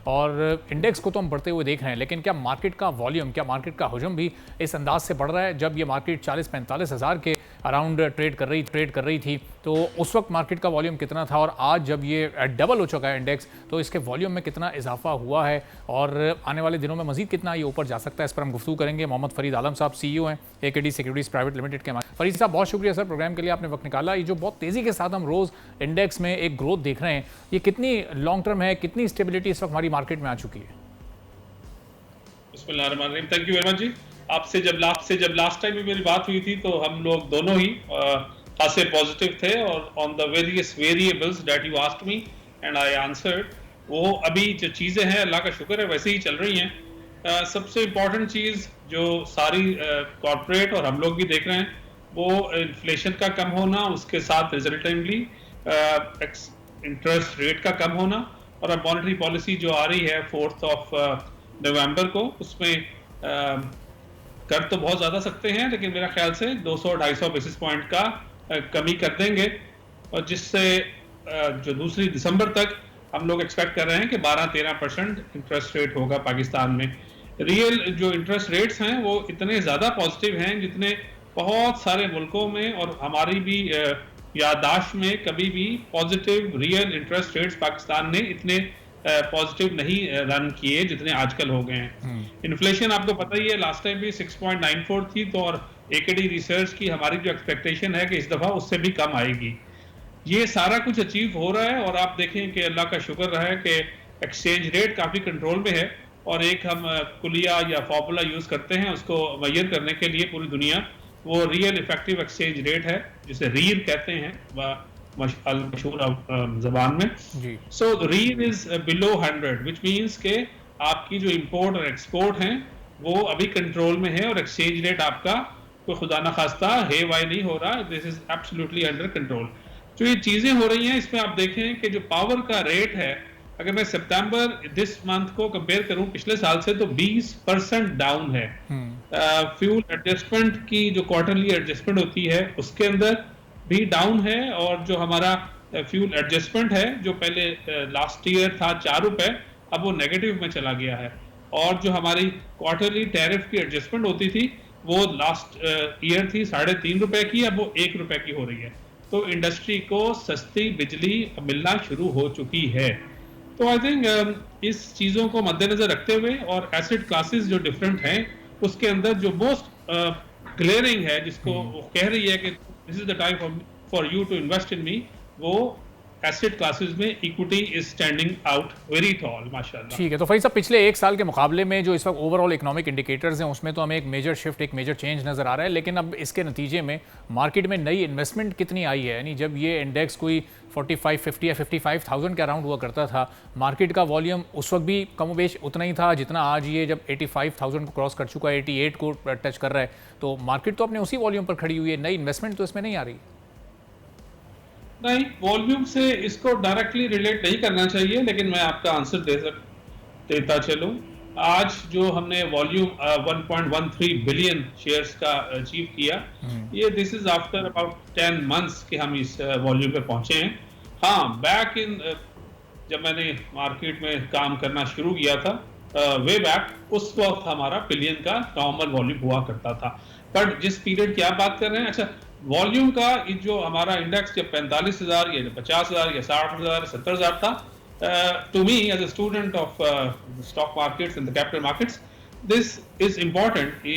और इंडेक्स को तो हम बढ़ते हुए देख रहे हैं, लेकिन क्या मार्केट का वॉल्यूम, क्या मार्केट का हजम भी इस अंदाज से बढ़ रहा है? जब ये मार्केट 40-45 हज़ार के अराउंड ट्रेड कर रही थी तो उस वक्त मार्केट का वॉल्यूम कितना था, और आज जब ये डबल हो चुका है इंडेक्स, तो इसके वॉल्यूम में कितना इजाफा हुआ है और आने वाले दिनों में मजीद कितना ये ऊपर जा सकता है, इस पर हम गुफ्तगू करेंगे। मोहम्मद फरीद आलम साहब CEO हैं AKD सिक्योरिटीज़ प्राइवेट लिमिटेड के। फरीद साहब, बहुत शुक्रिया सर प्रोग्राम के लिए, आपने वक्त निकाला। ये जो बहुत तेज़ी के साथ हम रोज़ इंडेक्स में एक ग्रोथ देख रहे हैं, ये कितनी लॉन्ग टर्म है, कितनी स्टेबिलिटी इस वक्त हमारी मार्केट में आ चुकी है? बिस्मिल्लाहिर्रहमानिर्रहीम। थैंक यू वेरी मच जी। आपसे जब लास्ट टाइम भी मेरी बात हुई थी तो हम लोग दोनों ही खासे पॉजिटिव थे और on the various variables that you asked me and I answered, वो अभी जो चीज़ें हैं अल्लाह का शुक्र है वैसे ही चल रही हैं। सबसे इम्पॉर्टेंट चीज़ जो सारी कॉर्पोरेट और हम लोग भी देख रहे हैं वो इन्फ्लेशन का कम होना, उसके साथ रिजल्टेंटली इंटरेस्ट रेट का कम होना, और अब मॉनेटरी पॉलिसी जो आ रही है 4 नवंबर को, उसमें कर तो बहुत ज़्यादा सकते हैं लेकिन मेरा ख्याल से 200-250 बेसिस पॉइंट का कमी कर देंगे, और जिससे जो दूसरी दिसंबर तक हम लोग एक्सपेक्ट कर रहे हैं कि 12-13% इंटरेस्ट रेट होगा पाकिस्तान में। रियल जो इंटरेस्ट रेट्स हैं वो इतने ज़्यादा पॉजिटिव हैं जितने बहुत सारे मुल्कों में और हमारी भी याददाश्त में कभी भी positive real interest rates Pakistan ने इतने पॉजिटिव नहीं रन किए जितने आजकल हो गए हैं। इन्फ्लेशन आपको पता ही है, लास्ट टाइम भी 6.94 थी, तो और AKD रिसर्च की हमारी जो एक्सपेक्टेशन है कि इस दफ़ा उससे भी कम आएगी। ये सारा कुछ अचीव हो रहा है और आप देखें कि अल्लाह का शुक्र रहा है कि एक्सचेंज रेट काफ़ी कंट्रोल में है, और एक हम कुलिया या फॉर्मूला यूज़ करते हैं उसको मैयर करने के लिए पूरी दुनिया, वो रियल इफेक्टिव एक्सचेंज रेट है जिसे रीर कहते हैं मशहूर ज़बान में। सो रीर इज बिलो 100 विच मीन्स के आपकी जो इंपोर्ट और एक्सपोर्ट हैं वो अभी कंट्रोल में है और एक्सचेंज रेट आपका कोई खुदा ना खास्ता हे वाई नहीं हो रहा, this is absolutely under control. जो ये चीज़ें हो रही हैं इसमें आप देखें कि जो पावर का रेट है, अगर मैं सितंबर दिस मंथ को कंपेयर करूं पिछले साल से, तो 20% डाउन है। फ्यूल एडजस्टमेंट की जो क्वार्टरली एडजस्टमेंट होती है उसके अंदर भी डाउन है, और जो हमारा फ्यूल एडजस्टमेंट है जो पहले लास्ट ईयर था 4 रुपए, अब वो नेगेटिव में चला गया है, और जो हमारी क्वार्टरली टैरिफ की एडजस्टमेंट होती थी वो लास्ट ईयर थी 3.5 रुपए की, अब वो 1 रुपए की हो रही है। तो इंडस्ट्री को सस्ती बिजली मिलना शुरू हो चुकी है। तो आई थिंक इस चीज़ों को मद्देनजर रखते हुए और एसेट क्लासेस जो डिफरेंट हैं उसके अंदर जो मोस्ट क्लियरिंग है, जिसको वो कह रही है कि this is the time for you to invest in me, वो एसेट क्लासेस में equity is standing out very tall माशाल्लाह। ठीक है, तो फरीद साहब, पिछले एक साल के मुकाबले में जो इस वक्त ओवरऑल इकोनॉमिक इंडिकेटर्स हैं उसमें तो हमें एक मेजर शिफ्ट, एक मेजर चेंज नज़र आ रहा है, लेकिन अब इसके नतीजे में मार्केट में नई इन्वेस्टमेंट कितनी आई है? यानी जब ये इंडेक्स कोई 45, 50 या 55,000 के अराउंड हुआ करता था, मार्केट का वॉल्यूम उस वक्त भी कमोबेश उतना ही था जितना आज ये जब 85,000 को क्रॉस कर चुका है, 88 को टच कर रहा है, तो मार्केट तो अपने उसी वॉल्यूम पर खड़ी हुई है, नई इन्वेस्टमेंट तो इसमें नहीं आ रही। नहीं, वॉल्यूम से इसको डायरेक्टली रिलेट नहीं करना चाहिए, लेकिन मैं आपका आंसर देता चलूं। आज जो हमने वॉल्यूम 1.13 बिलियन शेयर्स का अचीव किया, ये this is after about 10 months कि हम इस वॉल्यूम पे पहुंचे हैं। हाँ, बैक इन जब मैंने मार्केट में काम करना शुरू किया था वे बैक, उस वक्त हमारा बिलियन का नॉर्मल वॉल्यूम हुआ करता था। बट जिस पीरियड की आप बात कर रहे हैं, अच्छा वॉल्यूम का जो हमारा इंडेक्स जब 45,000 या 50,000 या 60,000 70,000 था, to me as a student of stock markets and the capital markets, this is important कि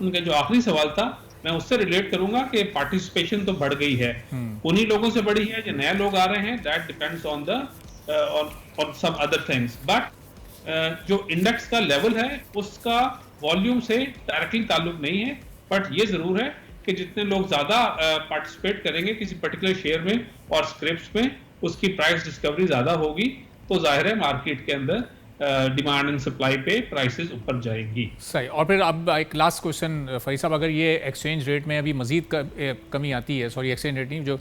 उनका जो आखिरी सवाल था मैं उससे रिलेट करूंगा कि पार्टिसिपेशन तो बढ़ गई है, उन्हीं लोगों से बढ़ी है जो नए लोग आ रहे हैं, that depends on the on some other things. But जो इंडेक्स का लेवल है उसका वॉल्यूम से डायरेक्टली ताल्लुक नहीं है, बट ये जरूर है कि जितने लोग ज्यादा पार्टिसिपेट करेंगे किसी पर्टिकुलर शेयर में और स्क्रिप्ट्स में, उसकी प्राइस डिस्कवरी ज्यादा होगी, तो जाहिर है मार्केट के अंदर डिमांड एंड सप्लाई पे प्राइसेस ऊपर जाएंगी। सही। और फिर अब एक लास्ट क्वेश्चन फरीद साहब, अगर ये एक्सचेंज रेट में अभी मजीद कमी आती है, सॉरी एक्सचेंज रेट नहीं, जो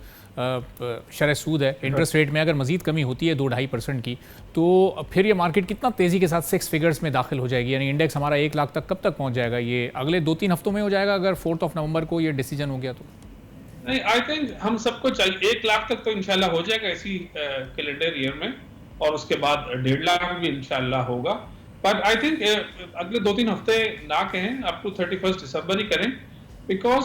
शरह सूद है, इंटरेस्ट रेट में अगर मजीद कमी होती है 2-2.5% की, तो फिर ये मार्केट कितना तेज़ी के साथ 6 फिगर्स में दाखिल हो जाएगी? यानी इंडेक्स हमारा 1 लाख तक कब तक पहुंच जाएगा? ये अगले 2-3 हफ्तों में हो जाएगा अगर 4 नवंबर को ये डिसीजन हो गया तो? नहीं, आई थिंक हम सबको चाहिए 1 लाख तक तो इंशाल्लाह हो जाएगा इसी कैलेंडर ईयर में, और उसके बाद 1.5 लाख भी इंशाल्लाह होगा। पर आई थिंक अगले 2-3 हफ्ते ना कहें, अप टू 31 दिसंबर ही करें, बिकॉज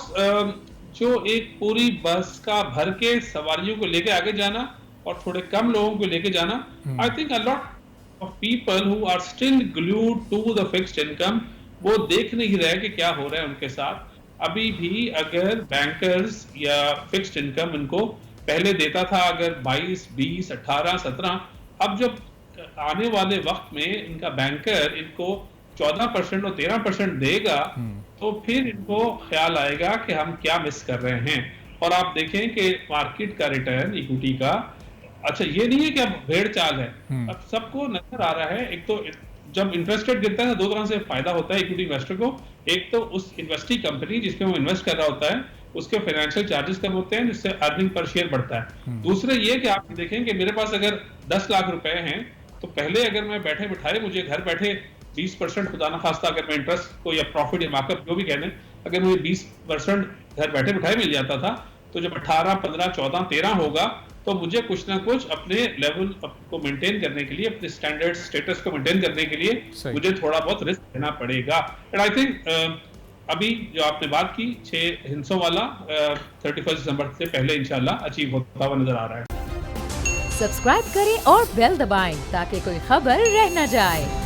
जो एक पूरी बस का भर के सवारियों को लेके आगे जाना और थोड़े कम लोगों को लेके जाना, I think a lot of people who are still glued to the fixed income, वो देख नहीं रहे कि क्या हो रहा है उनके साथ। अभी भी अगर बैंकर्स या फिक्स्ड इनकम इनको पहले देता था अगर 22, 20, 18, 17, अब जब आने वाले वक्त में इनका बैंकर इनको 14% और 13% देगा, तो फिर इनको ख्याल आएगा कि हम क्या मिस कर रहे हैं। और आप देखें कि मार्केट का रिटर्न इक्विटी का, अच्छा ये नहीं है कि अब भेड़ चाल है, अब सबको नजर आ रहा है। एक तो जब इंटरेस्ट रेट गिरता है ना, दो तरह से फायदा होता है इक्विटी इन्वेस्टर को। एक तो उस इन्वेस्टिंग कंपनी जिसपे वो इन्वेस्ट कर रहा होता है उसके फाइनेंशियल चार्जेस कम होते हैं, जिससे अर्निंग पर शेयर बढ़ता है। दूसरे ये कि आप देखें कि मेरे पास अगर 10 लाख रुपए हैं, तो पहले अगर मैं बैठे बिठाए मुझे घर बैठे 20% खुदा ना खास्ता अगर मैं इंटरेस्ट को या प्रॉफिट या मार्कअप जो भी कहने, अगर मुझे 20% घर बैठे बिठाए मिल जाता था, तो जब 18, 15, 14, 13 होगा, तो मुझे कुछ ना कुछ अपने लेवल को मेंटेन करने के लिए, अपने स्टैंडर्ड स्टेटस को मेंटेन करने के लिए मुझे थोड़ा बहुत रिस्क लेना पड़ेगा। एंड आई थिंक अभी जो आपने बात की 6 हिस्सों वाला 31 दिसंबर से पहले इंशाल्लाह अचीव होता हुआ नजर आ रहा है। सब्सक्राइब करें और बेल दबाएं ताकि कोई खबर रह न जाए।